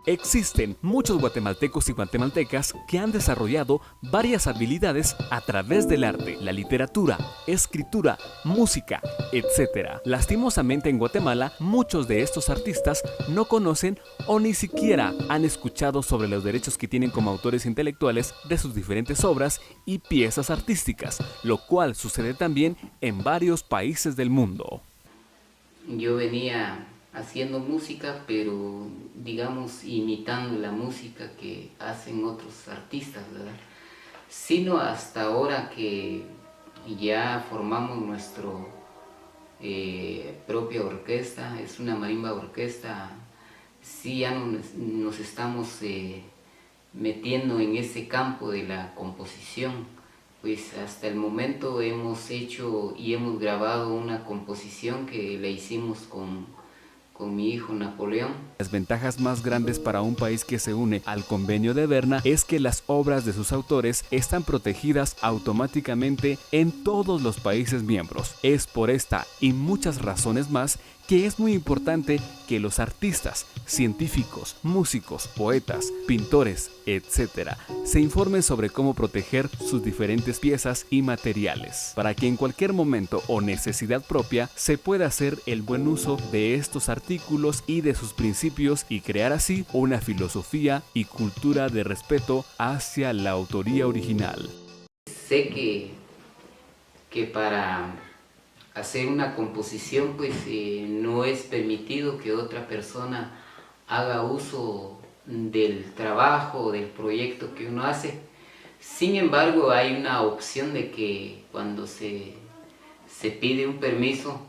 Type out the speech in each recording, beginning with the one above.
Existen muchos guatemaltecos y guatemaltecas que han desarrollado varias habilidades a través del arte, la literatura, escritura, música, etc. Lastimosamente en Guatemala, muchos de estos artistas no conocen o ni siquiera han escuchado sobre los derechos que tienen como autores intelectuales de sus diferentes obras y piezas artísticas, lo cual sucede también en varios países del mundo. Yo venía haciendo música, pero digamos imitando la música que hacen otros artistas, ¿verdad? Sino hasta ahora que ya formamos nuestro propia orquesta, es una marimba orquesta, sí ya nos estamos metiendo en ese campo de la composición. Pues hasta el momento hemos hecho y hemos grabado una composición que la hicimos con mi hijo Napoleón. Las ventajas más grandes para un país que se une al Convenio de Berna es que las obras de sus autores están protegidas automáticamente en todos los países miembros. Es por esta y muchas razones más que es muy importante que los artistas, científicos, músicos, poetas, pintores, etc., se informen sobre cómo proteger sus diferentes piezas y materiales, para que en cualquier momento o necesidad propia se pueda hacer el buen uso de estos artículos y de sus principios y crear así una filosofía y cultura de respeto hacia la autoría original. Sé que para hacer una composición pues no es permitido que otra persona haga uso del trabajo, del proyecto que uno hace. Sin embargo, hay una opción de que cuando se pide un permiso,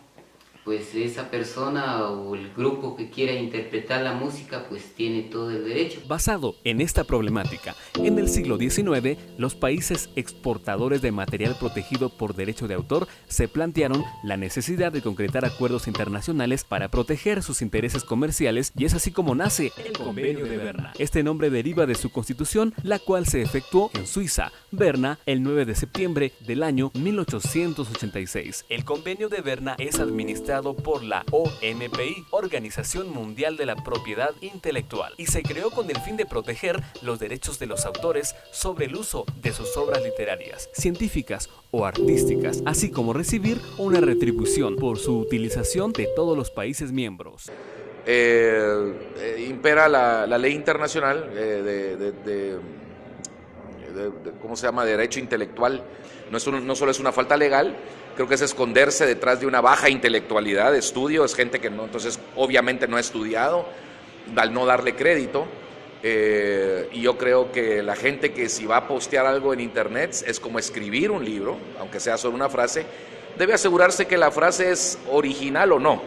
pues esa persona o el grupo que quiera interpretar la música pues tiene todo el derecho. Basado en esta problemática, en el siglo XIX, los países exportadores de material protegido por derecho de autor se plantearon la necesidad de concretar acuerdos internacionales para proteger sus intereses comerciales, y es así como nace el Convenio de Berna. Este nombre deriva de su constitución, la cual se efectuó en Suiza, Berna, el 9 de septiembre del año 1886. El Convenio de Berna es administrado por la OMPI, Organización Mundial de la Propiedad Intelectual, y se creó con el fin de proteger los derechos de los autores sobre el uso de sus obras literarias, científicas o artísticas, así como recibir una retribución por su utilización de todos los países miembros. Impera la ley internacional ¿cómo se llama?, de derecho intelectual. No solo es una falta legal, creo que es esconderse detrás de una baja intelectualidad de estudio. Es gente que no, entonces obviamente no ha estudiado, al no darle crédito. Y yo creo que la gente que si va a postear algo en internet es como escribir un libro, aunque sea solo una frase, debe asegurarse que la frase es original o no.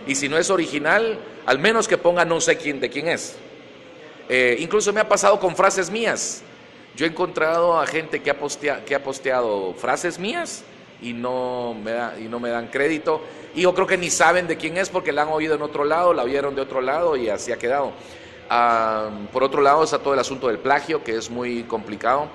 Y si no es original, al menos que ponga no sé quién de quién es. Incluso me ha pasado con frases mías. Yo he encontrado a gente que ha posteado frases mías y no me dan crédito, y yo creo que ni saben de quién es porque la han oído en otro lado, la oyeron de otro lado y así ha quedado. Por otro lado está todo el asunto del plagio, que es muy complicado,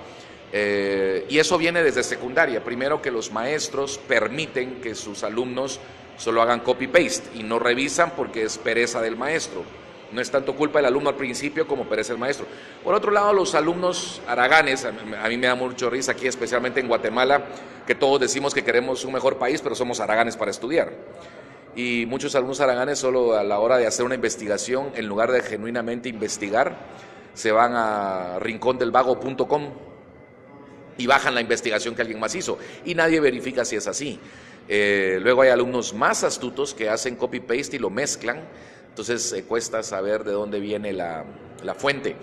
y eso viene desde secundaria. Primero, que los maestros permiten que sus alumnos solo hagan copy-paste y no revisan porque es pereza del maestro. No es tanto culpa del alumno al principio como perece el maestro. Por otro lado, los alumnos haraganes, a mí me da mucho risa aquí, especialmente en Guatemala, que todos decimos que queremos un mejor país, pero somos haraganes para estudiar. Y muchos alumnos haraganes solo a la hora de hacer una investigación, en lugar de genuinamente investigar, se van a rincondelvago.com y bajan la investigación que alguien más hizo. Y nadie verifica si es así. Luego hay alumnos más astutos que hacen copy-paste y lo mezclan. Entonces cuesta saber de dónde viene la fuente.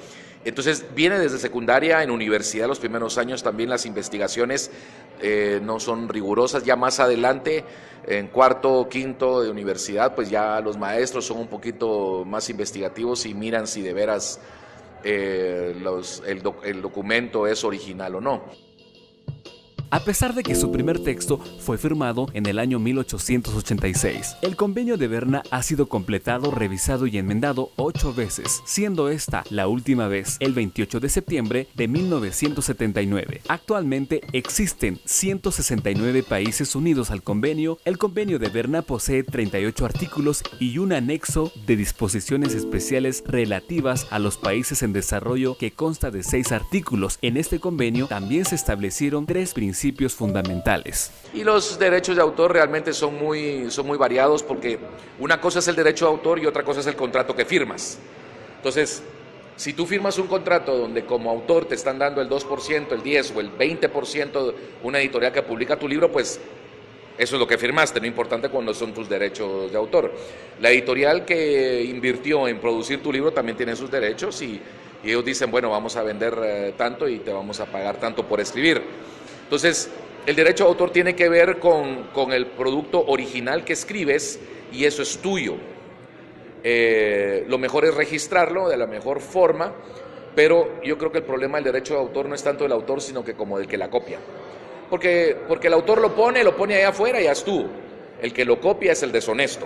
Entonces viene desde secundaria. En universidad los primeros años también las investigaciones no son rigurosas. Ya más adelante, en cuarto o quinto de universidad, pues ya los maestros son un poquito más investigativos y miran si de veras el documento es original o no. a pesar de que su primer texto fue firmado en el año 1886. El Convenio de Berna ha sido completado, revisado y enmendado 8 veces, siendo esta la última vez el 28 de septiembre de 1979. Actualmente existen 169 países unidos al convenio. El Convenio de Berna posee 38 artículos y un anexo de disposiciones especiales relativas a los países en desarrollo que consta de 6 artículos. En este convenio también se establecieron 3 principios fundamentales. Y los derechos de autor realmente son muy variados, porque una cosa es el derecho de autor y otra cosa es el contrato que firmas. Entonces, si tú firmas un contrato donde como autor te están dando el 2%, el 10% o el 20% una editorial que publica tu libro, pues eso es lo que firmaste, no importante cuando son tus derechos de autor. La editorial que invirtió en producir tu libro también tiene sus derechos y ellos dicen, bueno, vamos a vender tanto y te vamos a pagar tanto por escribir. Entonces, el derecho de autor tiene que ver con el producto original que escribes y eso es tuyo. Lo mejor es registrarlo de la mejor forma, pero yo creo que el problema del derecho de autor no es tanto del autor, sino que como del que la copia. Porque el autor lo pone allá afuera y ya estuvo. El que lo copia es el deshonesto.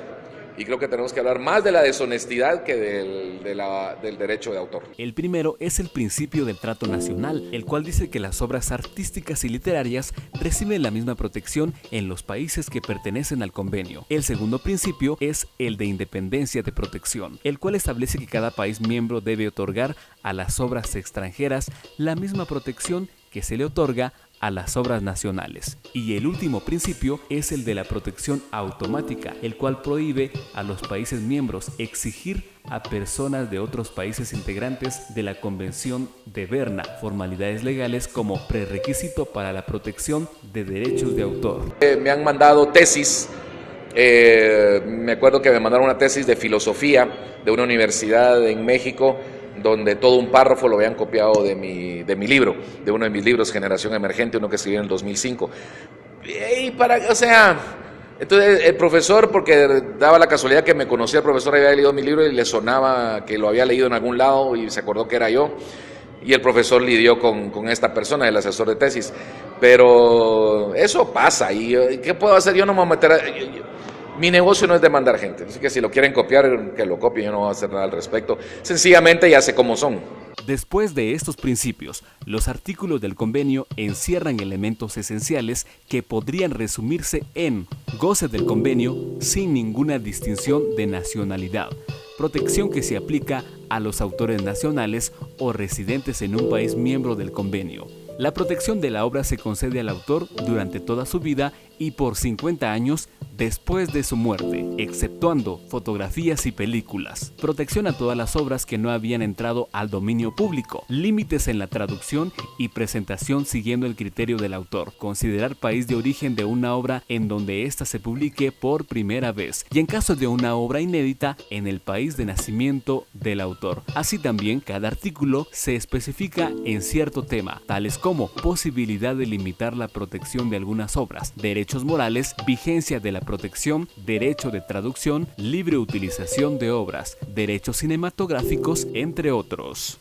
Y creo que tenemos que hablar más de la deshonestidad que del derecho de autor. El primero es el principio del trato nacional, el cual dice que las obras artísticas y literarias reciben la misma protección en los países que pertenecen al convenio. El segundo principio es el de independencia de protección, el cual establece que cada país miembro debe otorgar a las obras extranjeras la misma protección que se le otorga a las obras nacionales. Y el último principio es el de la protección automática, el cual prohíbe a los países miembros exigir a personas de otros países integrantes de la Convención de Berna formalidades legales como prerequisito para la protección de derechos de autor. Me han mandado tesis, me acuerdo que me mandaron una tesis de filosofía de una universidad en México, donde todo un párrafo lo habían copiado de mi libro, de uno de mis libros, Generación Emergente, uno que escribí en el 2005. Entonces el profesor, porque daba la casualidad que me conocía, el profesor había leído mi libro y le sonaba que lo había leído en algún lado y se acordó que era yo, y el profesor lidió con esta persona, el asesor de tesis. Pero eso pasa, y ¿qué puedo hacer? Yo no me voy a meter mi negocio no es demandar gente, así que si lo quieren copiar, que lo copien, yo no voy a hacer nada al respecto. Sencillamente ya sé cómo son. Después de estos principios, los artículos del convenio encierran elementos esenciales que podrían resumirse en goce del convenio sin ninguna distinción de nacionalidad, protección que se aplica a los autores nacionales o residentes en un país miembro del convenio. La protección de la obra se concede al autor durante toda su vida y por 50 años después de su muerte, exceptuando fotografías y películas. Protección a todas las obras que no habían entrado al dominio público. Límites en la traducción y presentación siguiendo el criterio del autor. Considerar país de origen de una obra en donde ésta se publique por primera vez. Y en caso de una obra inédita, en el país de nacimiento del autor. Así también, cada artículo se especifica en cierto tema, tales como posibilidad de limitar la protección de algunas obras, derechos morales, vigencia de la protección, derecho de traducción, libre utilización de obras, derechos cinematográficos, entre otros.